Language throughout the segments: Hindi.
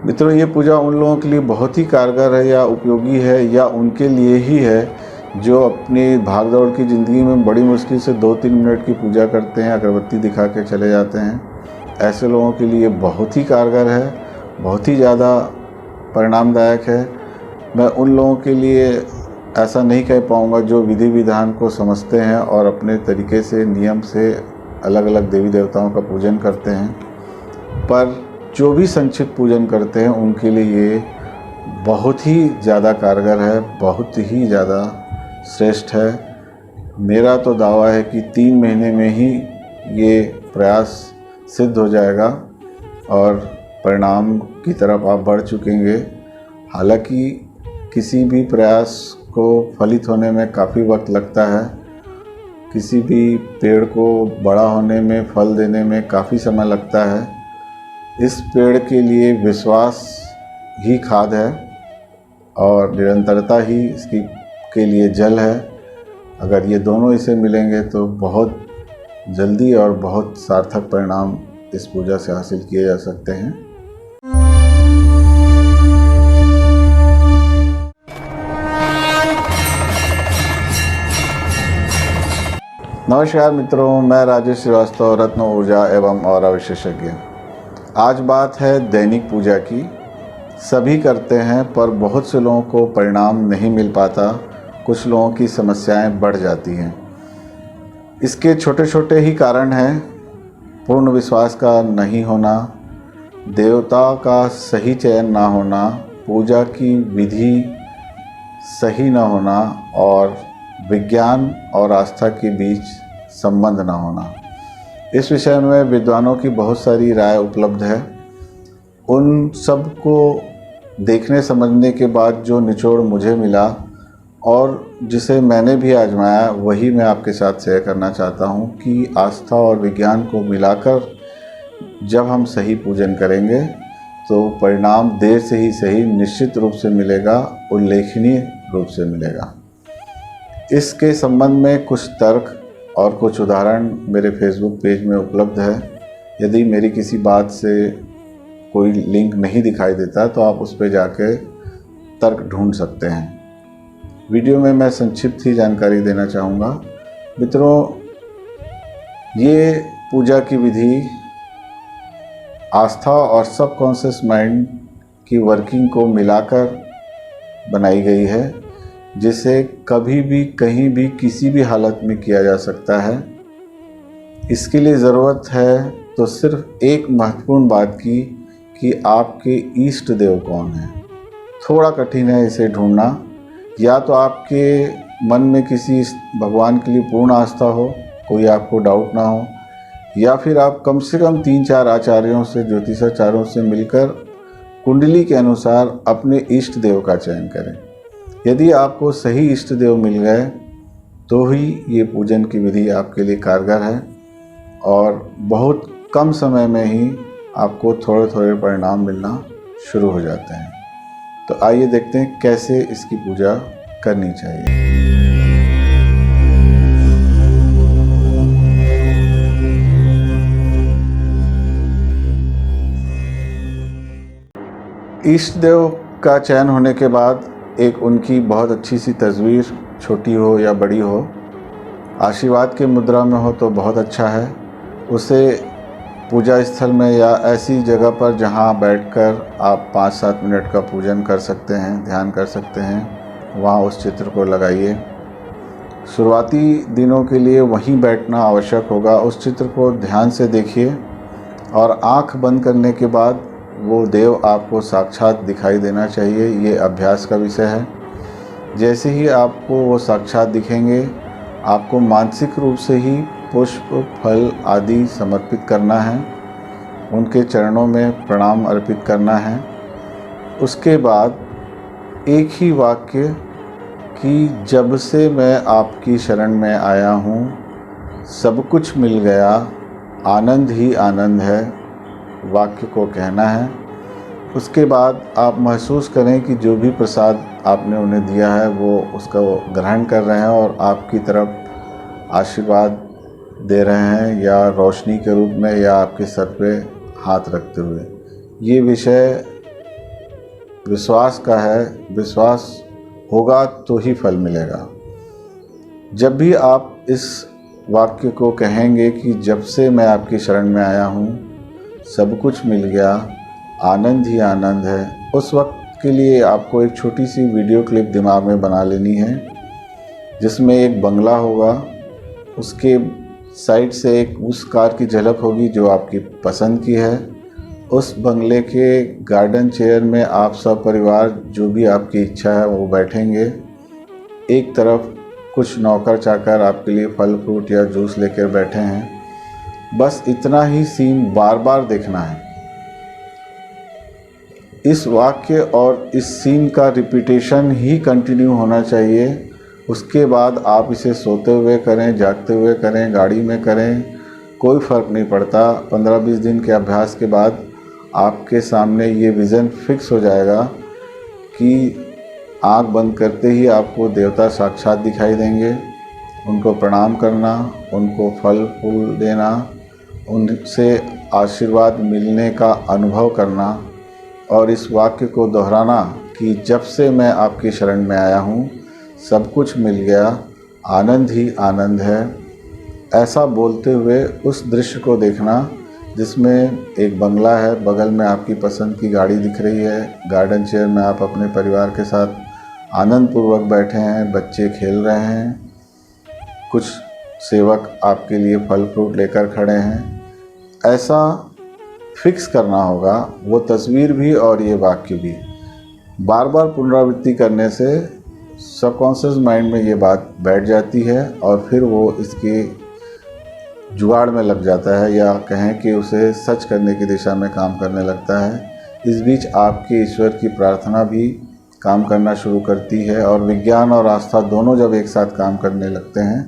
मित्रों, ये पूजा उन लोगों के लिए बहुत ही कारगर है या उपयोगी है या उनके लिए ही है जो अपनी भागदौड़ की ज़िंदगी में बड़ी मुश्किल से 2-3 मिनट की पूजा करते हैं, अगरबत्ती दिखा के चले जाते हैं। ऐसे लोगों के लिए बहुत ही कारगर है, बहुत ही ज़्यादा परिणामदायक है। मैं उन लोगों के लिए ऐसा नहीं कह पाऊँगा जो विधि विधान को समझते हैं और अपने तरीके से नियम से अलग अलग देवी देवताओं का पूजन करते हैं, पर जो भी संक्षिप्त पूजन करते हैं उनके लिए ये बहुत ही ज़्यादा कारगर है, बहुत ही ज़्यादा श्रेष्ठ है। मेरा तो दावा है कि 3 महीने में ही ये प्रयास सिद्ध हो जाएगा और परिणाम की तरफ आप बढ़ चुकेंगे। हालांकि किसी भी प्रयास को फलित होने में काफ़ी वक्त लगता है, किसी भी पेड़ को बड़ा होने में, फल देने में काफ़ी समय लगता है। इस पेड़ के लिए विश्वास ही खाद है और निरंतरता ही इसकी के लिए जल है। अगर ये दोनों इसे मिलेंगे तो बहुत जल्दी और बहुत सार्थक परिणाम इस पूजा से हासिल किए जा सकते हैं। नमस्कार मित्रों, मैं राजेश श्रीवास्तव, रत्न ऊर्जा एवं ऑरा विशेषज्ञ। आज बात है दैनिक पूजा की। सभी करते हैं पर बहुत से लोगों को परिणाम नहीं मिल पाता, कुछ लोगों की समस्याएं बढ़ जाती हैं। इसके छोटे छोटे ही कारण हैं। पूर्ण विश्वास का नहीं होना, देवता का सही चयन ना होना, पूजा की विधि सही ना होना और विज्ञान और आस्था के बीच संबंध ना होना। इस विषय में विद्वानों की बहुत सारी राय उपलब्ध है। उन सब को देखने समझने के बाद जो निचोड़ मुझे मिला और जिसे मैंने भी आजमाया, वही मैं आपके साथ शेयर करना चाहता हूँ कि आस्था और विज्ञान को मिलाकर जब हम सही पूजन करेंगे तो परिणाम देर से ही सही निश्चित रूप से मिलेगा, उल्लेखनीय रूप से मिलेगा। इसके संबंध में कुछ तर्क और कुछ उदाहरण मेरे फेसबुक पेज में उपलब्ध है। यदि मेरी किसी बात से कोई लिंक नहीं दिखाई देता तो आप उस पर जाके तर्क ढूंढ सकते हैं। वीडियो में मैं संक्षिप्त ही जानकारी देना चाहूँगा। मित्रों, ये पूजा की विधि आस्था और सबकॉन्शियस माइंड की वर्किंग को मिलाकर बनाई गई है, जिसे कभी भी कहीं भी किसी भी हालत में किया जा सकता है। इसके लिए ज़रूरत है तो सिर्फ एक महत्वपूर्ण बात की कि आपके इष्ट देव कौन है। थोड़ा कठिन है इसे ढूंढना। या तो आपके मन में किसी भगवान के लिए पूर्ण आस्था हो, कोई आपको डाउट ना हो, या फिर आप कम से कम 3-4 आचार्यों से, ज्योतिषाचार्यों से मिलकर कुंडली के अनुसार अपने इष्ट देव का चयन करें। यदि आपको सही इष्ट देव मिल गए तो ही ये पूजन की विधि आपके लिए कारगर है और बहुत कम समय में ही आपको थोड़े थोड़े परिणाम मिलना शुरू हो जाते हैं। तो आइए देखते हैं कैसे इसकी पूजा करनी चाहिए। इष्ट देव का चयन होने के बाद एक उनकी बहुत अच्छी सी तस्वीर, छोटी हो या बड़ी हो, आशीर्वाद के मुद्रा में हो तो बहुत अच्छा है। उसे पूजा स्थल में या ऐसी जगह पर जहां बैठकर आप 5-7 मिनट का पूजन कर सकते हैं, ध्यान कर सकते हैं, वहां उस चित्र को लगाइए। शुरुआती दिनों के लिए वहीं बैठना आवश्यक होगा। उस चित्र को ध्यान से देखिए और आँख बंद करने के बाद वो देव आपको साक्षात दिखाई देना चाहिए। ये अभ्यास का विषय है। जैसे ही आपको वो साक्षात दिखेंगे, आपको मानसिक रूप से ही पुष्प, फल आदि समर्पित करना है, उनके चरणों में प्रणाम अर्पित करना है। उसके बाद एक ही वाक्य कि जब से मैं आपकी शरण में आया हूँ सब कुछ मिल गया, आनंद ही आनंद है, वाक्य को कहना है। उसके बाद आप महसूस करें कि जो भी प्रसाद आपने उन्हें दिया है वो उसका ग्रहण कर रहे हैं और आपकी तरफ आशीर्वाद दे रहे हैं, या रोशनी के रूप में या आपके सर पे हाथ रखते हुए। ये विषय विश्वास का है। विश्वास होगा तो ही फल मिलेगा। जब भी आप इस वाक्य को कहेंगे कि जब से मैं आपकी शरण में आया हूँ सब कुछ मिल गया, आनंद ही आनंद है, उस वक्त के लिए आपको एक छोटी सी वीडियो क्लिप दिमाग में बना लेनी है जिसमें एक बंगला होगा, उसके साइड से एक उस कार की झलक होगी जो आपकी पसंद की है। उस बंगले के गार्डन चेयर में आप सब परिवार जो भी आपकी इच्छा है वो बैठेंगे। एक तरफ कुछ नौकर चाकर आपके लिए फल फ्रूट या जूस लेकर बैठे हैं। बस इतना ही सीन बार बार देखना है। इस वाक्य और इस सीन का रिपीटेशन ही कंटिन्यू होना चाहिए। उसके बाद आप इसे सोते हुए करें, जागते हुए करें, गाड़ी में करें, कोई फ़र्क नहीं पड़ता। 15-20 दिन के अभ्यास के बाद आपके सामने ये विज़न फिक्स हो जाएगा कि आँख बंद करते ही आपको देवता साक्षात दिखाई देंगे। उनको प्रणाम करना, उनको फल फूल देना, उनसे आशीर्वाद मिलने का अनुभव करना और इस वाक्य को दोहराना कि जब से मैं आपकी शरण में आया हूँ सब कुछ मिल गया, आनंद ही आनंद है। ऐसा बोलते हुए उस दृश्य को देखना जिसमें एक बंगला है, बगल में आपकी पसंद की गाड़ी दिख रही है, गार्डन चेयर में आप अपने परिवार के साथ आनंदपूर्वक बैठे हैं, बच्चे खेल रहे हैं, कुछ सेवक आपके लिए फल फ्रूट लेकर खड़े हैं। ऐसा फिक्स करना होगा, वो तस्वीर भी और ये वाक्य भी। बार बार पुनरावृत्ति करने से सबकॉन्शियस माइंड में ये बात बैठ जाती है और फिर वो इसके जुगाड़ में लग जाता है या कहें कि उसे सच करने की दिशा में काम करने लगता है। इस बीच आपके ईश्वर की प्रार्थना भी काम करना शुरू करती है और विज्ञान और आस्था दोनों जब एक साथ काम करने लगते हैं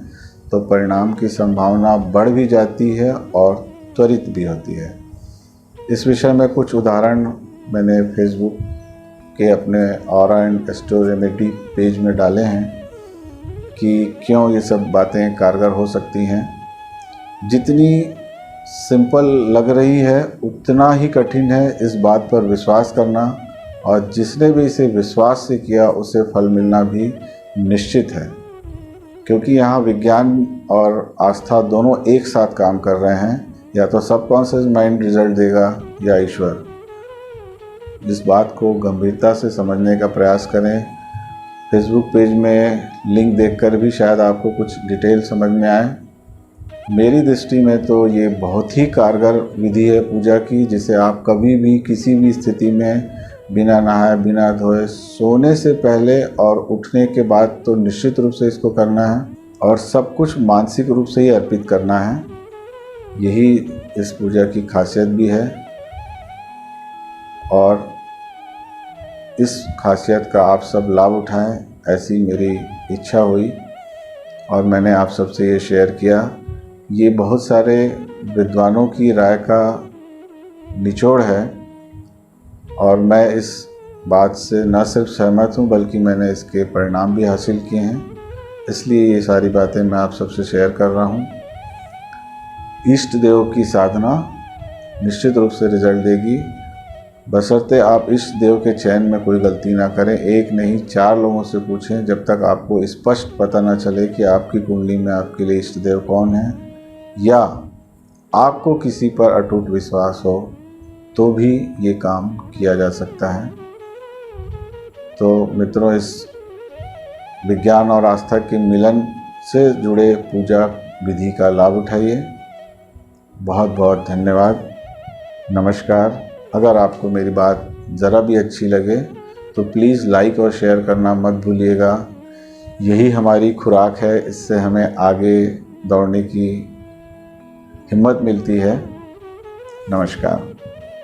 तो परिणाम की संभावना बढ़ भी जाती है और त्वरित भी होती है। इस विषय में कुछ उदाहरण मैंने फेसबुक के अपने aura and astro remedy page में डाले हैं कि क्यों ये सब बातें कारगर हो सकती हैं। जितनी सिंपल लग रही है उतना ही कठिन है इस बात पर विश्वास करना, और जिसने भी इसे विश्वास से किया उसे फल मिलना भी निश्चित है, क्योंकि यहाँ विज्ञान और आस्था दोनों एक साथ काम कर रहे हैं। या तो सबकॉन्शियस माइंड रिजल्ट देगा या ईश्वर। इस बात को गंभीरता से समझने का प्रयास करें। फेसबुक पेज में लिंक देखकर भी शायद आपको कुछ डिटेल समझ में आए। मेरी दृष्टि में तो ये बहुत ही कारगर विधि है पूजा की, जिसे आप कभी भी किसी भी स्थिति में बिना नहाए बिना धोए सोने से पहले और उठने के बाद तो निश्चित रूप से इसको करना है, और सब कुछ मानसिक रूप से ही अर्पित करना है। यही इस पूजा की खासियत भी है और इस खासियत का आप सब लाभ उठाएं, ऐसी मेरी इच्छा हुई और मैंने आप सबसे ये शेयर किया। ये बहुत सारे विद्वानों की राय का निचोड़ है और मैं इस बात से न सिर्फ सहमत हूँ बल्कि मैंने इसके परिणाम भी हासिल किए हैं, इसलिए ये सारी बातें मैं आप सबसे शेयर कर रहा हूँ। इष्ट देव की साधना निश्चित रूप से रिजल्ट देगी, बशर्ते आप इष्ट देव के चयन में कोई गलती ना करें। एक नहीं 4 लोगों से पूछें जब तक आपको स्पष्ट पता ना चले कि आपकी कुंडली में आपके लिए इष्ट देव कौन है, या आपको किसी पर अटूट विश्वास हो तो भी ये काम किया जा सकता है। तो मित्रों, इस विज्ञान और आस्था के मिलन से जुड़े पूजा विधि का लाभ उठाइए। बहुत बहुत धन्यवाद। नमस्कार। अगर आपको मेरी बात ज़रा भी अच्छी लगे तो प्लीज़ लाइक और शेयर करना मत भूलिएगा। यही हमारी खुराक है, इससे हमें आगे दौड़ने की हिम्मत मिलती है। नमस्कार।